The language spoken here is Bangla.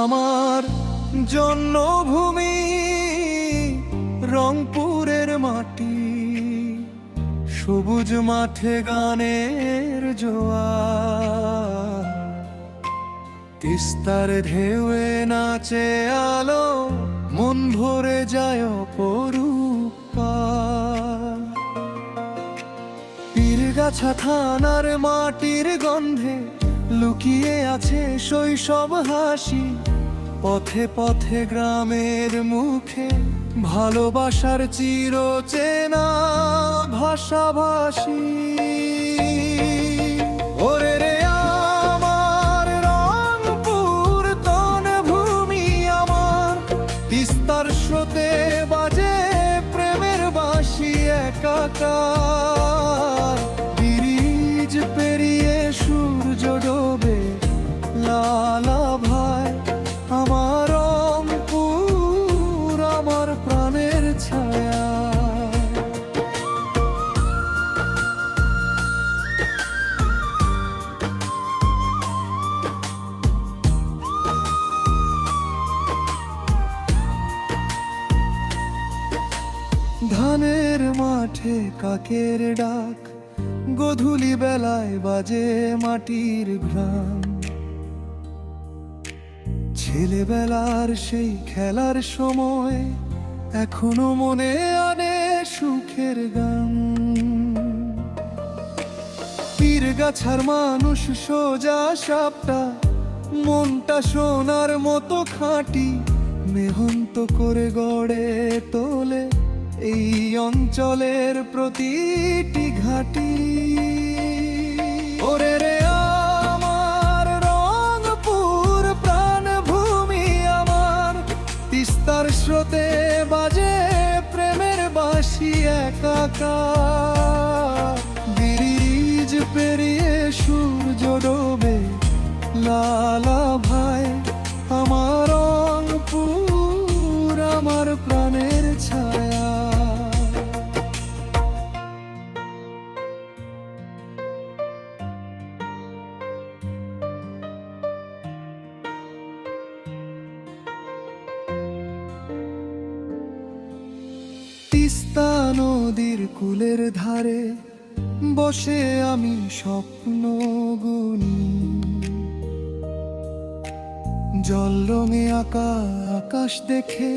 আমার জন্মভূমি রংপুরের মাটি, সবুজ মাঠে গানের জোয়ার, তিস্তার ঢেউয়ে নাচে আলো, মন ভরে যায় অপরূপ পার। পীরগাছা থানার মাটির গন্ধে লুকিয়ে আছে শৈশব হাসি, পথে পথে গ্রামের মুখে ভালোবাসার চিরচেনা ভাষাভাষী। ওরে রে আমার রংপুর তনভূমি আমার, তিস্তার স্রোতে বাজে প্রেমের বাঁশি একাকার। ব্রিজ পেরিয়ে সূর্য ডোবে লালা ভাই, আমার রংপুর আমার প্রাণের ছায়া। ধানের মাঠে কাকের ডাক, গোধূলি বেলায় বাজে মাটির ঘ্রাণ। ছেলেবেলার সেই খেলার সময় এখনো মনে আনে সুখের গান। পীরগাছার মানুষ সোজা সাপটা, মনটা সোনার মতো খাঁটি, মেহনত করে গড়ে তোলে এই অঞ্চলের প্রতিটি ঘাটি। ওরে রে আমার রংপুর প্রাণভূমি আমার, তিস্তার স্রোতে বাজে প্রেমের বাঁশি একাকার। ব্রিজ পেরিয়ে সূর্য ডোবে লালা ভাই, আমার রংপুর আমার প্রাণের ছায়া। তিস্তা নদীর কূলের ধারে বসে আমি স্বপ্ন গুনি, জল রঙে আঁকা আকাশ দেখে